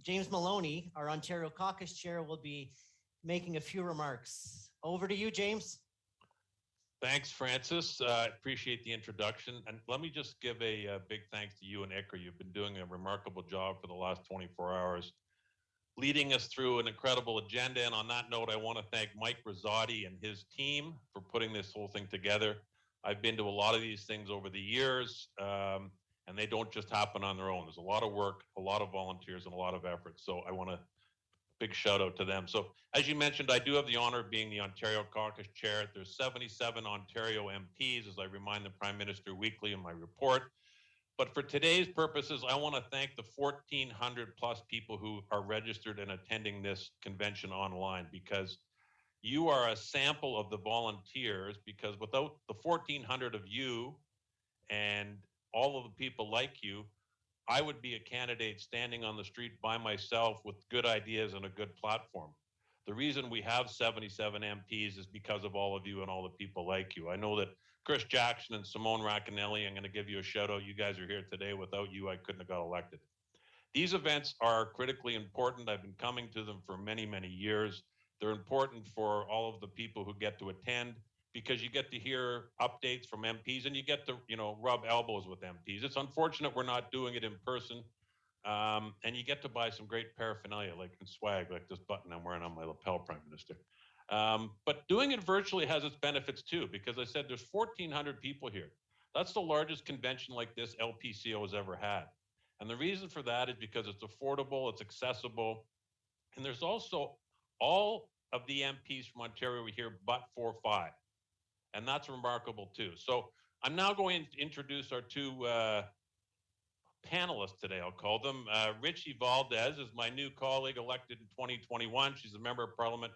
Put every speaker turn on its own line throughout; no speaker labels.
James Maloney, our Ontario Caucus Chair, will be making a few remarks. Over to you, James.
Thanks, Francis. I appreciate the introduction. And let me just give a big thanks to you and Ikra. You've been doing a remarkable job for the last 24 hours, leading us through an incredible agenda. And on that note, I want to thank Mike Rosati and his team for putting this whole thing together. I've been to a lot of these things over the years, and they don't just happen on their own. There's a lot of work, a lot of volunteers, and a lot of effort. So I want to big shout out to them. So as you mentioned, I do have the honor of being the Ontario Caucus Chair. There's 77 Ontario MPs, as I remind the Prime Minister weekly in my report. But for today's purposes, I want to thank the 1,400 plus people who are registered and attending this convention online, because you are a sample of the volunteers, because without the 1,400 of you and all of the people like you, I would be a candidate standing on the street by myself with good ideas and a good platform. The reason we have 77 MPs is because of all of you and all the people like you. I know that Chris Jackson and Simone Racanelli, I'm going to give you a shout out. You guys are here today. Without you, I couldn't have got elected. These events are critically important. I've been coming to them for many, many years. They're important for all of the people who get to attend, because you get to hear updates from MPs and you get to, rub elbows with MPs. It's unfortunate we're not doing it in person. And you get to buy some great paraphernalia, like swag, like this button I'm wearing on my lapel, Prime Minister. But doing it virtually has its benefits too, because I said there's 1,400 people here. That's the largest convention like this LPCO has ever had. And the reason for that is because it's affordable, it's accessible, and there's also all of the MPs from Ontario here but 4-5. And that's remarkable too. So I'm now going to introduce our two panelists today, I'll call them. Richie Valdez is my new colleague, elected in 2021. She's a member of parliament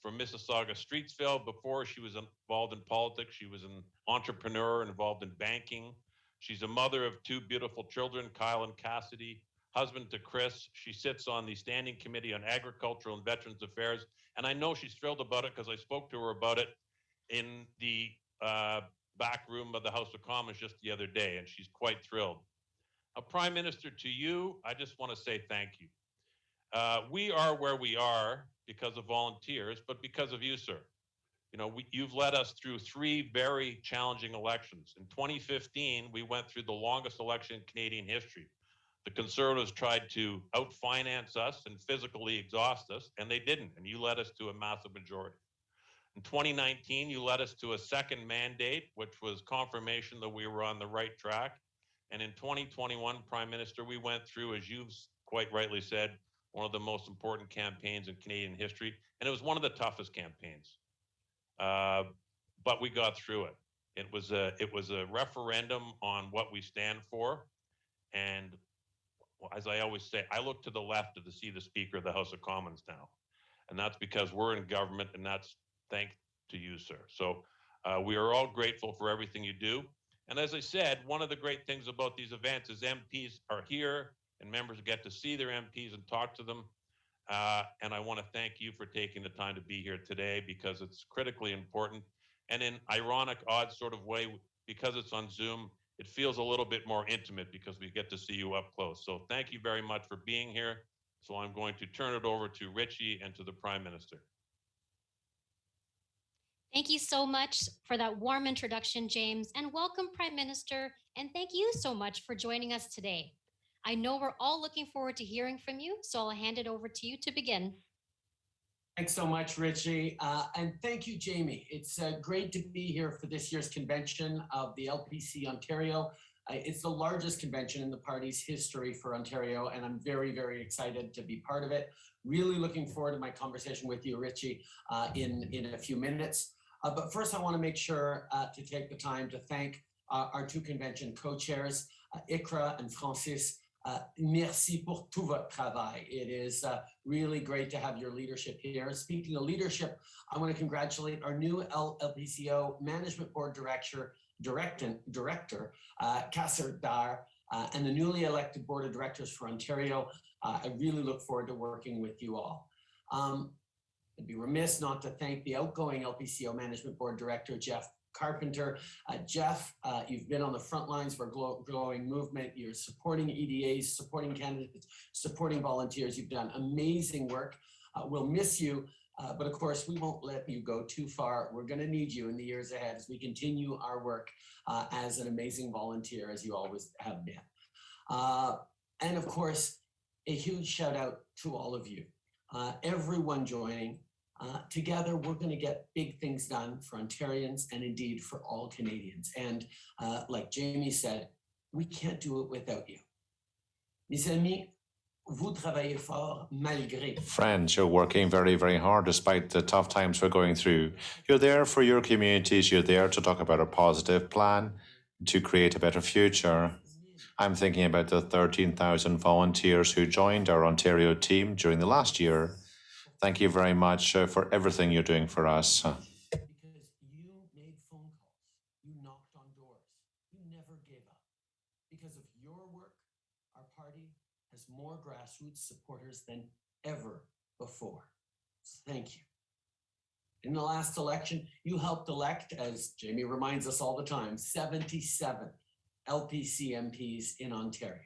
from Mississauga Streetsville. Before she was involved in politics, she was an entrepreneur involved in banking. She's a mother of two beautiful children, Kyle and Cassidy, husband to Chris. She sits on the Standing Committee on Agricultural and Veterans Affairs. And I know she's thrilled about it because I spoke to her about it in the back room of the House of Commons just the other day, and she's quite thrilled. Prime Minister, to you, I just want to say thank you. We are where we are because of volunteers, but because of you, sir. You've led us through 3 very challenging elections. In 2015, we went through the longest election in Canadian history. The Conservatives tried to outfinance us and physically exhaust us, and they didn't, and you led us to a massive majority. In 2019, you led us to a second mandate, which was confirmation that we were on the right track. And in 2021, Prime Minister, we went through, as you've quite rightly said, one of the most important campaigns in Canadian history. And it was one of the toughest campaigns. But we got through it. It was a referendum on what we stand for. And as I always say, I look to the left to see the Speaker of the House of Commons now. And that's because we're in government, and that's thanks to you, sir. So we are all grateful for everything you do. And as I said, one of the great things about these events is MPs are here and members get to see their MPs and talk to them. And I want to thank you for taking the time to be here today, because it's critically important. And in ironic, odd sort of way, because it's on Zoom, it feels a little bit more intimate because we get to see you up close. So thank you very much for being here. So I'm going to turn it over to Richie and to the Prime Minister.
Thank you so much for that warm introduction, James, and welcome, Prime Minister, and thank you so much for joining us today. I know we're all looking forward to hearing from you, so I'll hand it over to you to begin.
Thanks so much, Richie, and thank you, Jamie. It's great to be here for this year's convention of the LPC Ontario. It's the largest convention in the party's history for Ontario, and I'm very, very excited to be part of it. Really looking forward to my conversation with you, Richie, in a few minutes. But first, I want to make sure to take the time to thank our two convention co-chairs, Ikra and Francis. Merci pour tout votre travail. It is really great to have your leadership here. Speaking of leadership, I want to congratulate our new LPCO Management Board Director, Kasser Dar, and the newly elected Board of Directors for Ontario. I really look forward to working with you all. I'd be remiss not to thank the outgoing LPCO Management Board Director, Jeff Carpenter. Jeff, you've been on the front lines for growing movement. You're supporting EDAs, supporting candidates, supporting volunteers. You've done amazing work. We'll miss you, but of course, we won't let you go too far. We're going to need you in the years ahead as we continue our work as an amazing volunteer, as you always have been. And of course, a huge shout out to all of you, everyone joining. Together, we're going to get big things done for Ontarians and indeed for all Canadians. And like Jamie said, we can't do it without you. Mes amis, vous travaillez fort malgré.
Friends, you're working very, very hard despite the tough times we're going through. You're there for your communities. You're there to talk about a positive plan to create a better future. I'm thinking about the 13,000 volunteers who joined our Ontario team during the last year. Thank you very much for everything you're doing for us.
Because you made phone calls, you knocked on doors, you never gave up. Because of your work, our party has more grassroots supporters than ever before. So thank you. In the last election, you helped elect, as Jamie reminds us all the time, 77 LPC MPs in Ontario.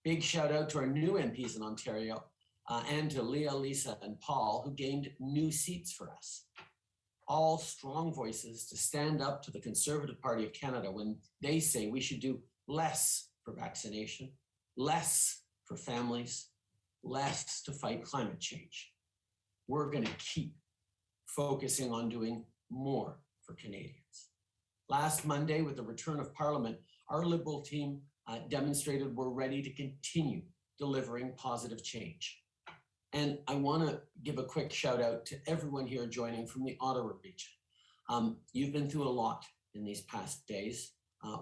Big shout out to our new MPs in Ontario, and to Leah, Lisa, and Paul, who gained new seats for us. All strong voices to stand up to the Conservative Party of Canada when they say we should do less for vaccination, less for families, less to fight climate change. We're going to keep focusing on doing more for Canadians. Last Monday, with the return of Parliament, our Liberal team demonstrated we're ready to continue delivering positive change. And I want to give a quick shout out to everyone here joining from the Ottawa region. You've been through a lot in these past days.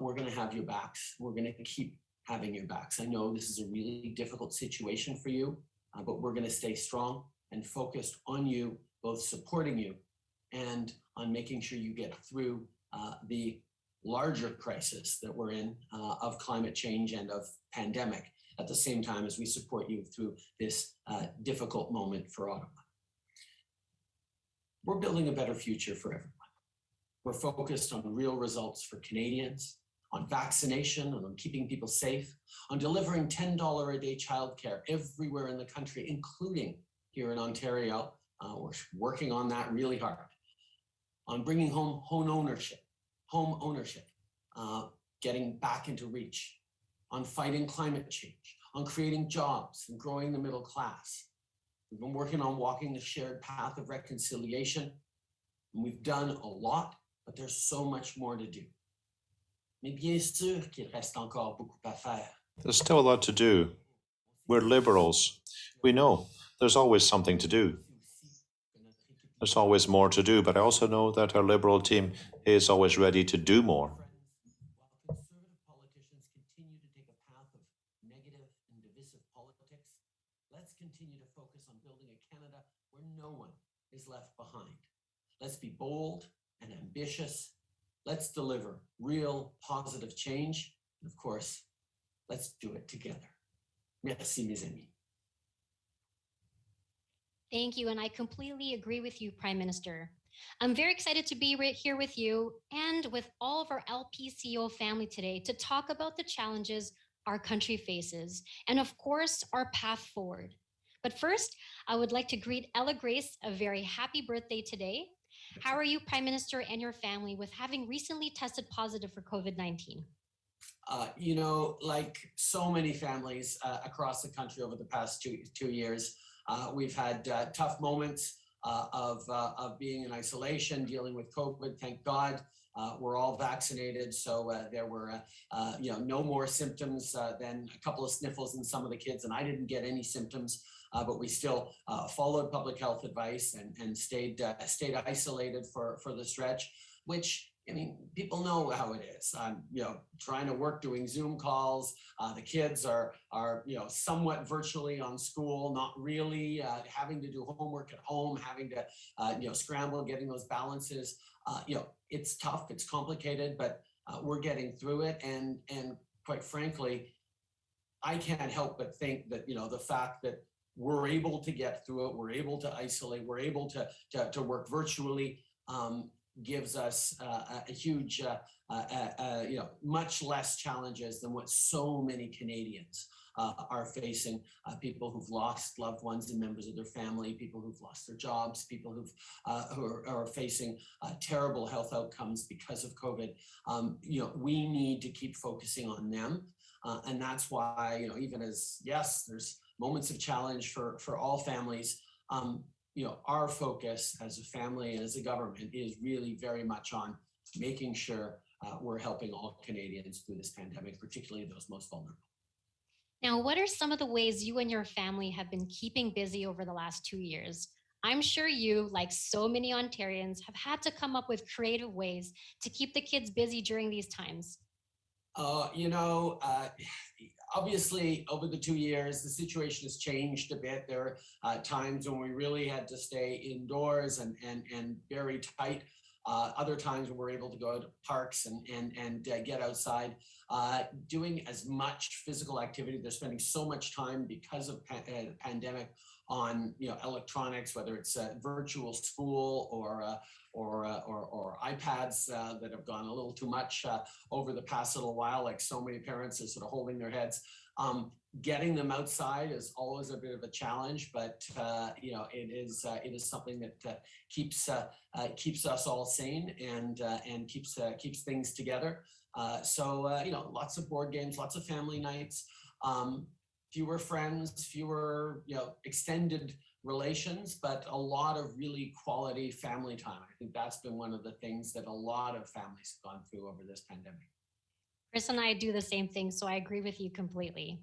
We're going to have your backs. We're going to keep having your backs. I know this is a really difficult situation for you, but we're going to stay strong and focused on you, both supporting you and on making sure you get through the larger crisis that we're in of climate change and of pandemic, at the same time as we support you through this difficult moment for Ottawa. We're building a better future for everyone. We're focused on real results for Canadians, on vaccination, and on keeping people safe, on delivering $10 a day childcare everywhere in the country, including here in Ontario. We're working on that really hard. On bringing home home ownership, getting back into reach, on fighting climate change, on creating jobs and growing the middle class. We've been working on walking the shared path of reconciliation, and we've done a lot, but there's so much more to do. Mais bien sûr qu'il reste encore beaucoup à faire.
There's still a lot to do. We're Liberals. We know there's always something to do. There's always more to do, but I also know that our Liberal team is always ready to do more.
While Conservative politicians continue to take a path of negative and divisive politics, let's continue to focus on building a Canada where no one is left behind. Let's be bold and ambitious. Let's deliver real positive change. And of course, let's do it together. Merci, mes amis.
Thank you, and I completely agree with you, Prime Minister. I'm very excited to be right here with you and with all of our LPCO family today to talk about the challenges our country faces and, of course, our path forward. But first, I would like to greet Ella Grace a very happy birthday today. How are you, Prime Minister, and your family with having recently tested positive for COVID-19?
You know, like so many families across the country over the past two years, we've had tough moments of being in isolation, dealing with COVID. Thank God we're all vaccinated, so there were no more symptoms than a couple of sniffles in some of the kids, and I didn't get any symptoms, but we still followed public health advice and stayed isolated for the stretch, which, I mean, people know how it is. I'm, trying to work doing Zoom calls. The kids are somewhat virtually on school, not really having to do homework at home, having to, scramble, getting those balances. It's tough, it's complicated, but we're getting through it. And quite frankly, I can't help but think that, the fact that we're able to get through it, we're able to isolate, we're able to work virtually, gives us a huge, much less challenges than what so many Canadians are facing. People who've lost loved ones and members of their family, people who've lost their jobs, people who are facing terrible health outcomes because of COVID. We need to keep focusing on them. And that's why, even as, yes, there's moments of challenge for all families, our focus as a family and as a government is really very much on making sure we're helping all Canadians through this pandemic, particularly those most vulnerable.
Now, what are some of the ways you and your family have been keeping busy over the last 2 years? I'm sure you, like so many Ontarians, have had to come up with creative ways to keep the kids busy during these times.
Obviously, over the 2 years, the situation has changed a bit. There are times when we really had to stay indoors and very tight. Other times when we're able to go to parks and get outside, doing as much physical activity. They're spending so much time because of the pandemic on electronics, whether it's virtual school or iPads that have gone a little too much over the past little while. Like so many parents are sort of holding their heads. Getting them outside is always a bit of a challenge, but it is something that keeps us all sane and keeps things together. Lots of board games, lots of family nights, fewer friends, fewer extended relations, but a lot of really quality family time. I think that's been one of the things that a lot of families have gone through over this pandemic.
Chris and I do the same thing, so I agree with you completely.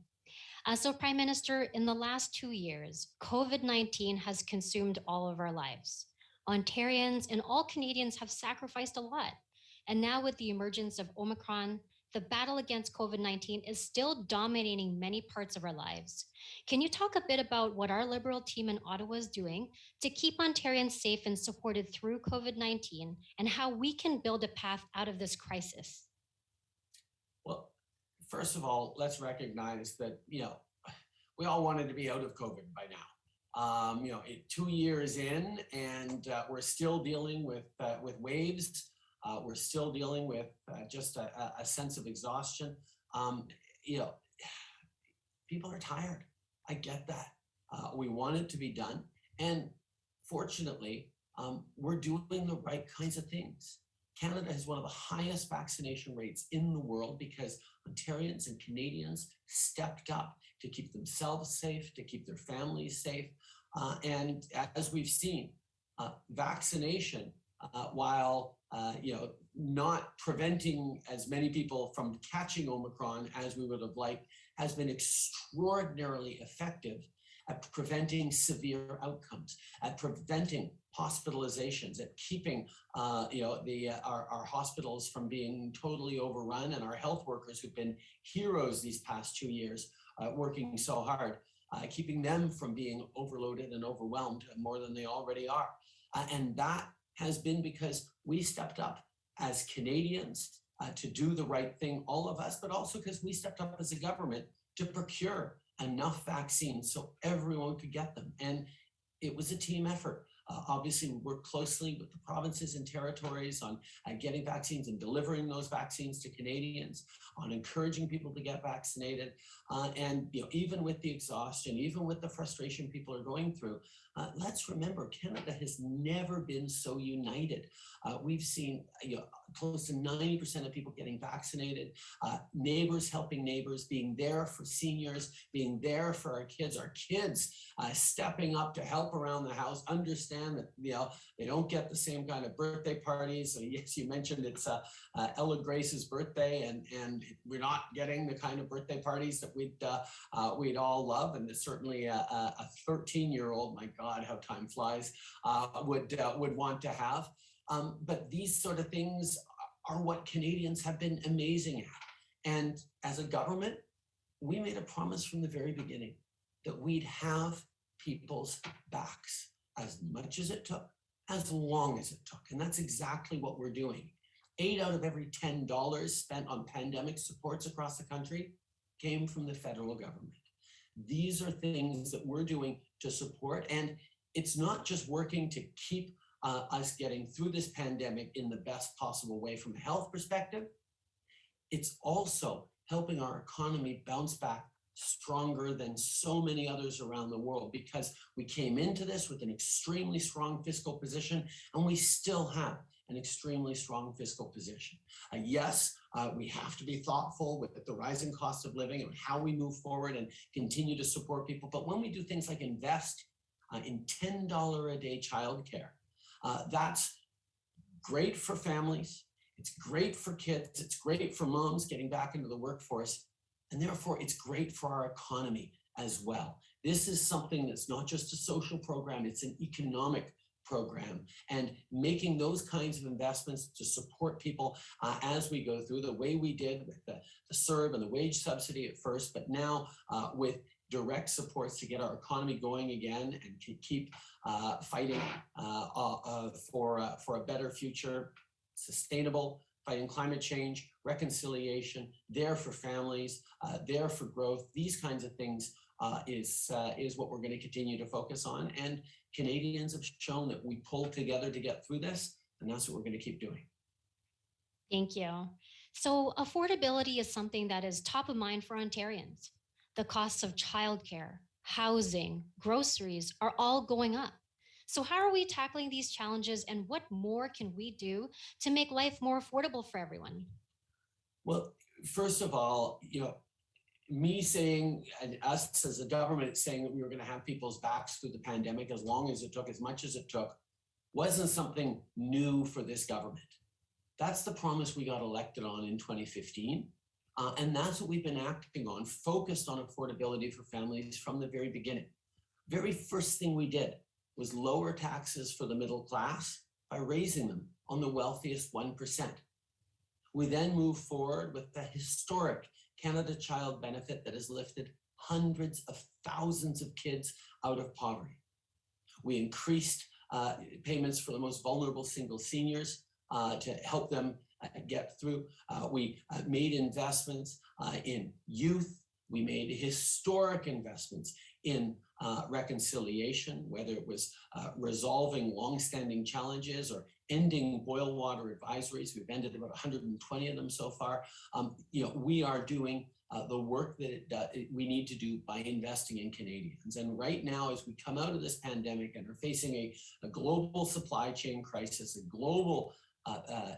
So, Prime Minister, in the last 2 years, COVID-19 has consumed all of our lives. Ontarians and all Canadians have sacrificed a lot. And now, with the emergence of Omicron, the battle against COVID-19 is still dominating many parts of our lives. Can you talk a bit about what our Liberal team in Ottawa is doing to keep Ontarians safe and supported through COVID-19 and how we can build a path out of this crisis?
Well, first of all, let's recognize that, we all wanted to be out of COVID by now. 2 years in, and we're still dealing with waves. We're still dealing with just a sense of exhaustion. People are tired. I get that. We want it to be done. And fortunately, we're doing the right kinds of things. Canada has one of the highest vaccination rates in the world because Ontarians and Canadians stepped up to keep themselves safe, to keep their families safe. And as we've seen, vaccination, while not preventing as many people from catching Omicron as we would have liked, has been extraordinarily effective at preventing severe outcomes, at preventing hospitalizations, at keeping our hospitals from being totally overrun, and our health workers who've been heroes these past 2 years, working so hard, keeping them from being overloaded and overwhelmed more than they already are. And that has been because we stepped up as Canadians to do the right thing, all of us, but also because we stepped up as a government to procure enough vaccines so everyone could get them. And it was a team effort. Obviously, we work closely with the provinces and territories on getting vaccines and delivering those vaccines to Canadians, on encouraging people to get vaccinated. And even with the exhaustion, even with the frustration people are going through, let's remember, Canada has never been so united. We've seen close to 90% of people getting vaccinated, neighbors helping neighbors, being there for seniors, being there for our kids stepping up to help around the house, understand that they don't get the same kind of birthday parties. So yes, you mentioned it's Ella Grace's birthday, and we're not getting the kind of birthday parties that we'd all love, and certainly a 13-year-old, my God, how time flies, would want to have. But these sort of things are what Canadians have been amazing at. And as a government, we made a promise from the very beginning that we'd have people's backs as much as it took, as long as it took. And that's exactly what we're doing. 8 out of every $10 spent on pandemic supports across the country came from the federal government. These are things that we're doing to support. And it's not just working to keep us getting through this pandemic in the best possible way from a health perspective. It's also helping our economy bounce back stronger than so many others around the world, because we came into this with an extremely strong fiscal position, and we still have an extremely strong fiscal position. Yes, we have to be thoughtful with the rising cost of living and how we move forward and continue to support people. But when we do things like invest in $10 a day childcare, that's great for families. It's great for kids. It's great for moms getting back into the workforce. And therefore, it's great for our economy as well. This is something that's not just a social program, it's an economic program. And making those kinds of investments to support people as we go through, the way we did with the CERB and the wage subsidy at first, but now with direct supports to get our economy going again and to keep fighting for a better future, sustainable, fighting climate change, reconciliation, there for families, there for growth. These kinds of things is what we're going to continue to focus on. And Canadians have shown that we pull together to get through this, and that's what we're going to keep doing.
Thank you. So affordability is something that is top of mind for Ontarians. The costs of childcare, housing, groceries are all going up. So how are we tackling these challenges, and what more can we do to make life more affordable for everyone?
Well, first of all, me saying, and us as a government saying that we were going to have people's backs through the pandemic as long as it took, as much as it took, wasn't something new for this government. That's the promise we got elected on in 2015. And that's what we've been acting on, focused on affordability for families from the very beginning. Very first thing we did was lower taxes for the middle class by raising them on the wealthiest 1%. We then moved forward with the historic Canada Child Benefit that has lifted hundreds of thousands of kids out of poverty. We increased payments for the most vulnerable single seniors to help them get through. We made investments in youth. We made historic investments in reconciliation, whether it was resolving longstanding challenges or ending boil water advisories. We've ended about 120 of them so far. We are doing the work that we need to do by investing in Canadians. And right now, as we come out of this pandemic and are facing a global supply chain crisis, a global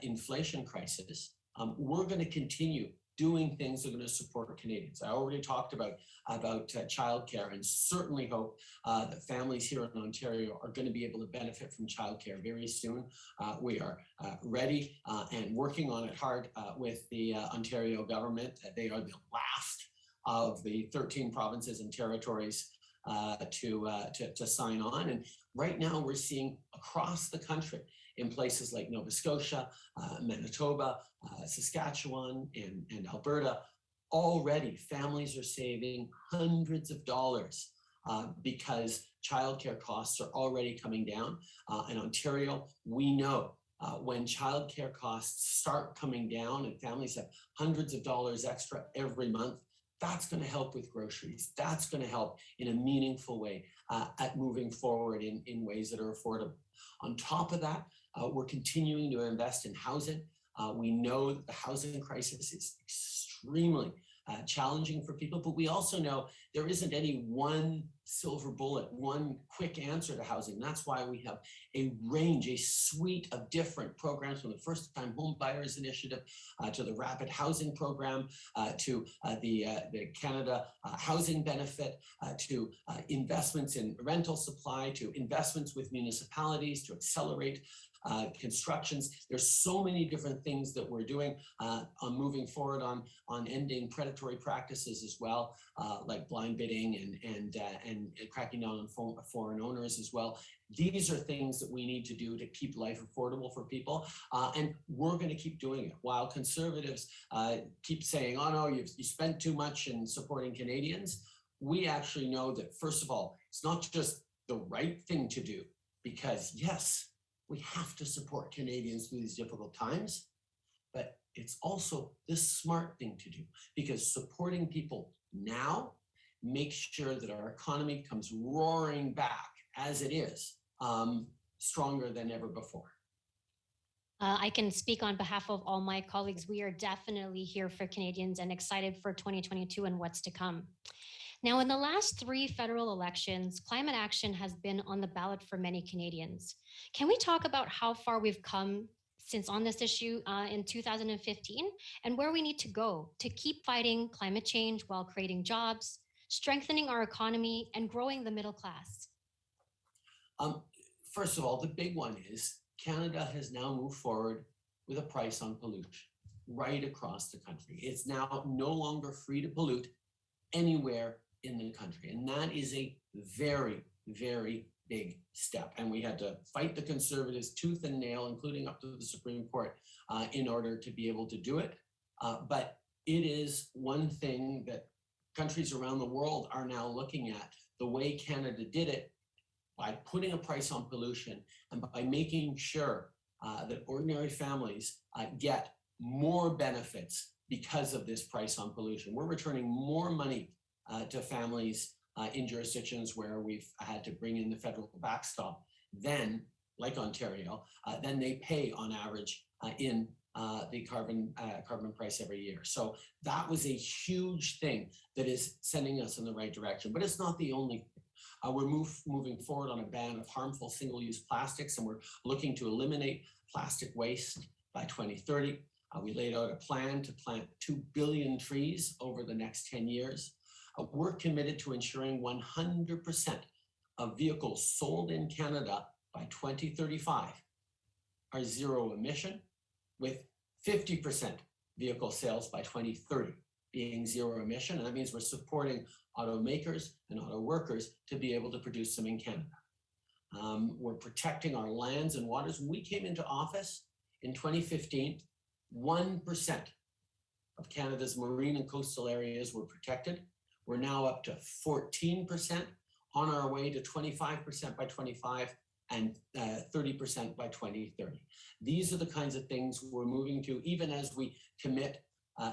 inflation crisis, we're going to continue doing things that are going to support Canadians. I already talked about childcare, and certainly hope that families here in Ontario are going to be able to benefit from childcare very soon. We are ready and working on it hard with the Ontario government. They are the last of the 13 provinces and territories to sign on. And right now we're seeing across the country, in places like Nova Scotia, Manitoba, Saskatchewan, and Alberta, already families are saving hundreds of dollars because childcare costs are already coming down. In Ontario, we know when childcare costs start coming down and families have hundreds of dollars extra every month, that's going to help with groceries. That's going to help in a meaningful way at moving forward in ways that are affordable. On top of that, we're continuing to invest in housing. We know that the housing crisis is extremely challenging for people, but we also know there isn't any one silver bullet, one quick answer to housing. That's why we have a range, a suite of different programs, from the first-time home buyers initiative to the rapid housing program to the Canada housing benefit to investments in rental supply, to investments with municipalities to accelerate constructions. There's so many different things that we're doing on moving forward on ending predatory practices as well, like blind bidding and cracking down on foreign owners as well. These are things that we need to do to keep life affordable for people, and we're going to keep doing it. While Conservatives keep saying, "Oh no, you spent too much in supporting Canadians," we actually know that, first of all, it's not just the right thing to do, because yes, we have to support Canadians through these difficult times, but it's also the smart thing to do, because supporting people now makes sure that our economy comes roaring back as it is stronger than ever before.
I can speak on behalf of all my colleagues. We are definitely here for Canadians and excited for 2022 and what's to come. Now, in the last 3 federal elections, climate action has been on the ballot for many Canadians. Can we talk about how far we've come since on this issue in 2015 and where we need to go to keep fighting climate change while creating jobs, strengthening our economy, and growing the middle class?
First of all, the big one is Canada has now moved forward with a price on pollution right across the country. It's now no longer free to pollute anywhere in the country. And that is a very, very big step. And we had to fight the Conservatives tooth and nail, including up to the Supreme Court, in order to be able to do it. But it is one thing that countries around the world are now looking at. The way Canada did it, by putting a price on pollution and by making sure that ordinary families get more benefits because of this price on pollution. We're returning more money to families in jurisdictions where we've had to bring in the federal backstop than, like Ontario, than they pay on average in the carbon price every year. So that was a huge thing that is sending us in the right direction, but it's not the only thing. We're moving forward on a ban of harmful single-use plastics, and we're looking to eliminate plastic waste by 2030. We laid out a plan to plant 2 billion trees over the next 10 years. We're committed to ensuring 100% of vehicles sold in Canada by 2035 are zero emission, with 50% vehicle sales by 2030 being zero emission. And that means we're supporting automakers and auto workers to be able to produce them in Canada. We're protecting our lands and waters. When we came into office in 2015, 1% of Canada's marine and coastal areas were protected. We're now up to 14%, on our way to 25% by 25 and 30% by 2030. These are the kinds of things we're moving to, even as we commit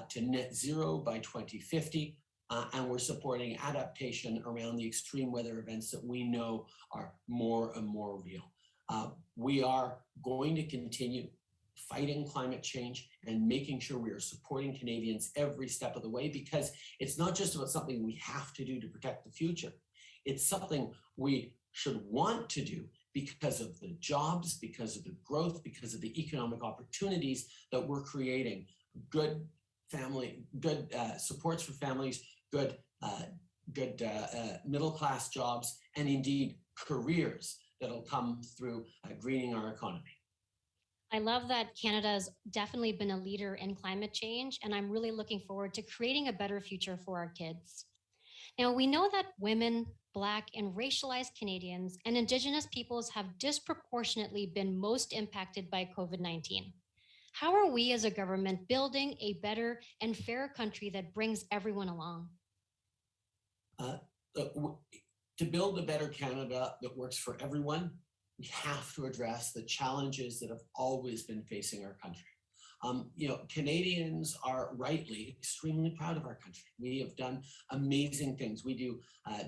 to net zero by 2050. And we're supporting adaptation around the extreme weather events that we know are more and more real. We are going to continue fighting climate change and making sure we are supporting Canadians every step of the way, because it's not just about something we have to do to protect the future. It's something we should want to do because of the jobs, because of the growth, because of the economic opportunities that we're creating. Good supports for families, good middle-class jobs, and indeed careers that'll come through greening our economy.
I love that Canada has definitely been a leader in climate change, and I'm really looking forward to creating a better future for our kids. Now, we know that women, Black, and racialized Canadians and Indigenous peoples have disproportionately been most impacted by COVID-19. How are we as a government building a better and fairer country that brings everyone along?
To build a better Canada that works for everyone, we have to address the challenges that have always been facing our country. Canadians are rightly extremely proud of our country. We have done amazing things. We do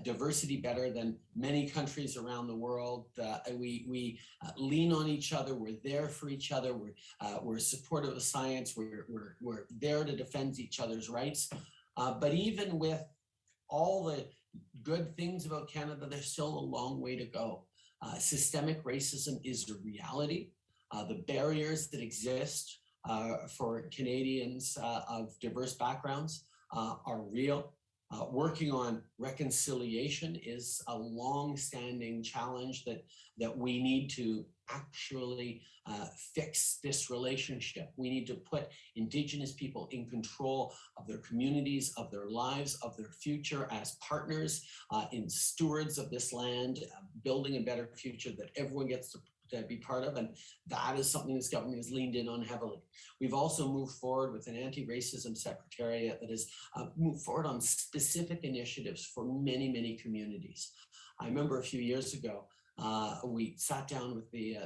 diversity better than many countries around the world. We lean on each other. We're there for each other. We're supportive of science. We're there to defend each other's rights. But even with all the good things about Canada, there's still a long way to go. Systemic racism is a reality. The barriers that exist for Canadians of diverse backgrounds are real. Working on reconciliation is a long-standing challenge that we need to actually fix this relationship. We need to put Indigenous people in control of their communities, of their lives, of their future as partners in stewards of this land, building a better future that everyone gets to be part of, and that is something this government has leaned in on heavily. We've also moved forward with an anti-racism secretariat that has moved forward on specific initiatives for many, many communities. I remember a few years ago, we sat down with the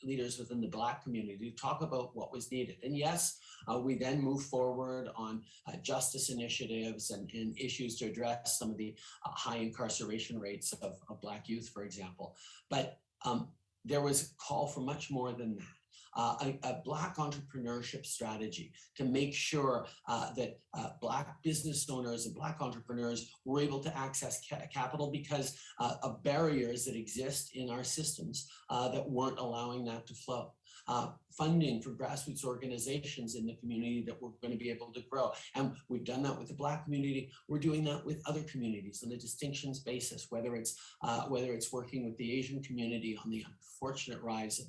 leaders within the Black community to talk about what was needed. And yes, we then moved forward on justice initiatives and issues to address some of the high incarceration rates of Black youth, for example. But there was a call for much more than that. A Black entrepreneurship strategy to make sure that Black business owners and Black entrepreneurs were able to access capital because of barriers that exist in our systems that weren't allowing that to flow. Funding for grassroots organizations in the community that we're going to be able to grow. And we've done that with the Black community. We're doing that with other communities on a distinctions basis, whether it's working with the Asian community on the unfortunate rise of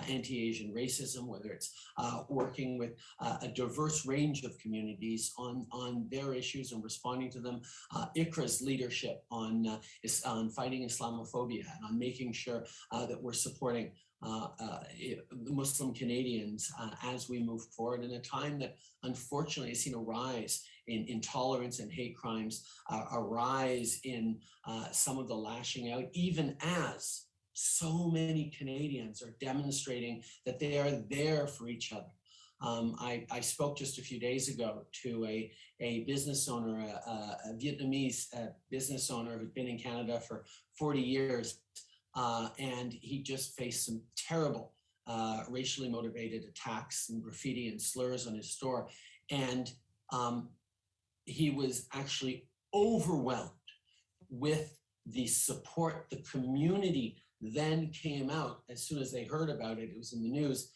anti-Asian racism, whether it's working with a diverse range of communities on their issues and responding to them. ICRA's leadership on fighting Islamophobia and on making sure that we're supporting Muslim Canadians as we move forward in a time that unfortunately has seen a rise in intolerance and hate crimes, a rise in some of the lashing out, even as so many Canadians are demonstrating that they are there for each other. I spoke just a few days ago to a business owner, a Vietnamese business owner who's been in Canada for 40 years, and he just faced some terrible racially motivated attacks and graffiti and slurs on his store. And he was actually overwhelmed with the support. The community then came out as soon as they heard about it, it was in the news,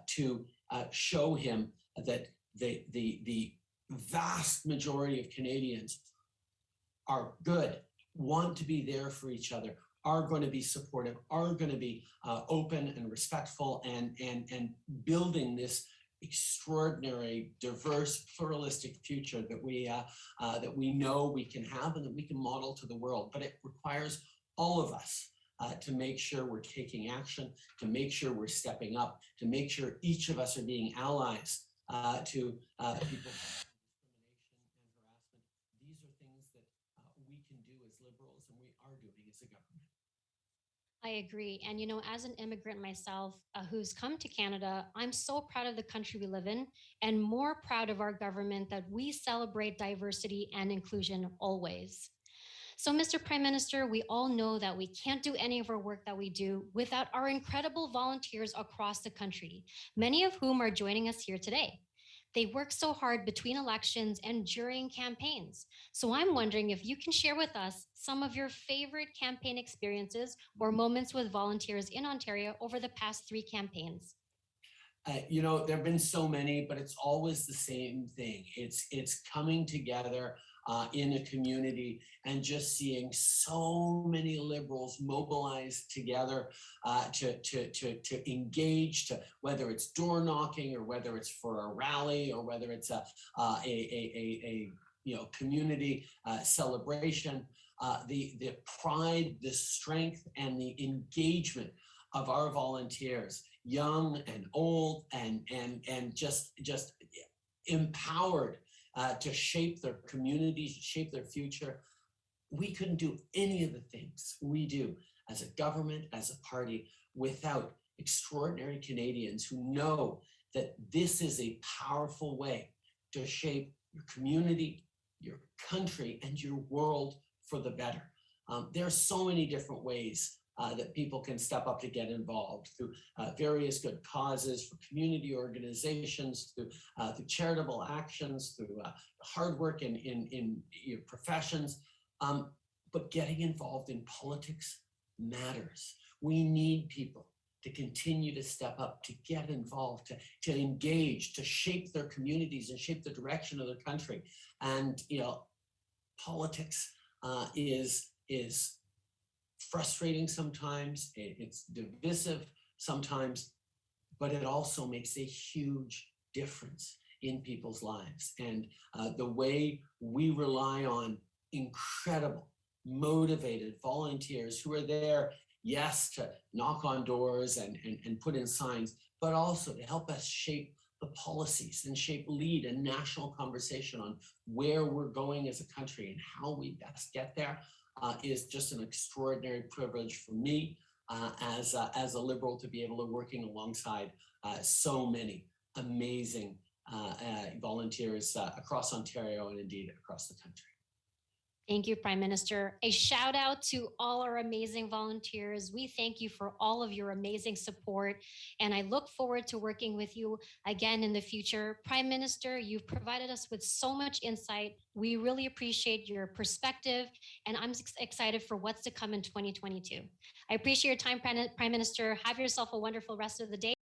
to show him that the vast majority of Canadians are good, want to be there for each other, are going to be supportive, are going to be open and respectful, and building this extraordinary, diverse, pluralistic future that we know we can have and that we can model to the world. But it requires all of us to make sure we're taking action, to make sure we're stepping up, to make sure each of us are being allies to people. Discrimination and harassment. These are things that we can do as Liberals, and we are doing as a government.
I agree. And, you know, as an immigrant myself who's come to Canada, I'm so proud of the country we live in and more proud of our government that we celebrate diversity and inclusion always. So, Mr. Prime Minister, we all know that we can't do any of our work that we do without our incredible volunteers across the country, many of whom are joining us here today. They work so hard between elections and during campaigns. So I'm wondering if you can share with us some of your favorite campaign experiences or moments with volunteers in Ontario over the past 3 campaigns.
You know, there have been so many, but it's always the same thing. It's coming together in a community and just seeing so many Liberals mobilized together to engage, to whether it's door knocking or whether it's for a rally or whether it's a community celebration. The pride, the strength, and the engagement of our volunteers, young and old, and just empowered to shape their communities, to shape their future. We couldn't do any of the things we do as a government, as a party, without extraordinary Canadians who know that this is a powerful way to shape your community, your country, and your world for the better. There are so many different ways that people can step up to get involved through various good causes, for community organizations, through charitable actions, through hard work in your professions. But getting involved in politics matters. We need people to continue to step up, to get involved, to engage, to shape their communities and shape the direction of their country. And politics is frustrating sometimes, it's divisive sometimes, but it also makes a huge difference in people's lives. And the way we rely on incredible, motivated volunteers who are there, yes, to knock on doors and put in signs, but also to help us shape the policies and lead a national conversation on where we're going as a country and how we best get there. Is just an extraordinary privilege for me as a Liberal to be able to working alongside so many amazing volunteers across Ontario and indeed across the country.
Thank you, Prime Minister. A shout out to all our amazing volunteers. We thank you for all of your amazing support, and I look forward to working with you again in the future. Prime Minister, you've provided us with so much insight. We really appreciate your perspective, and I'm excited for what's to come in 2022. I appreciate your time, Prime Minister. Have yourself a wonderful rest of the day.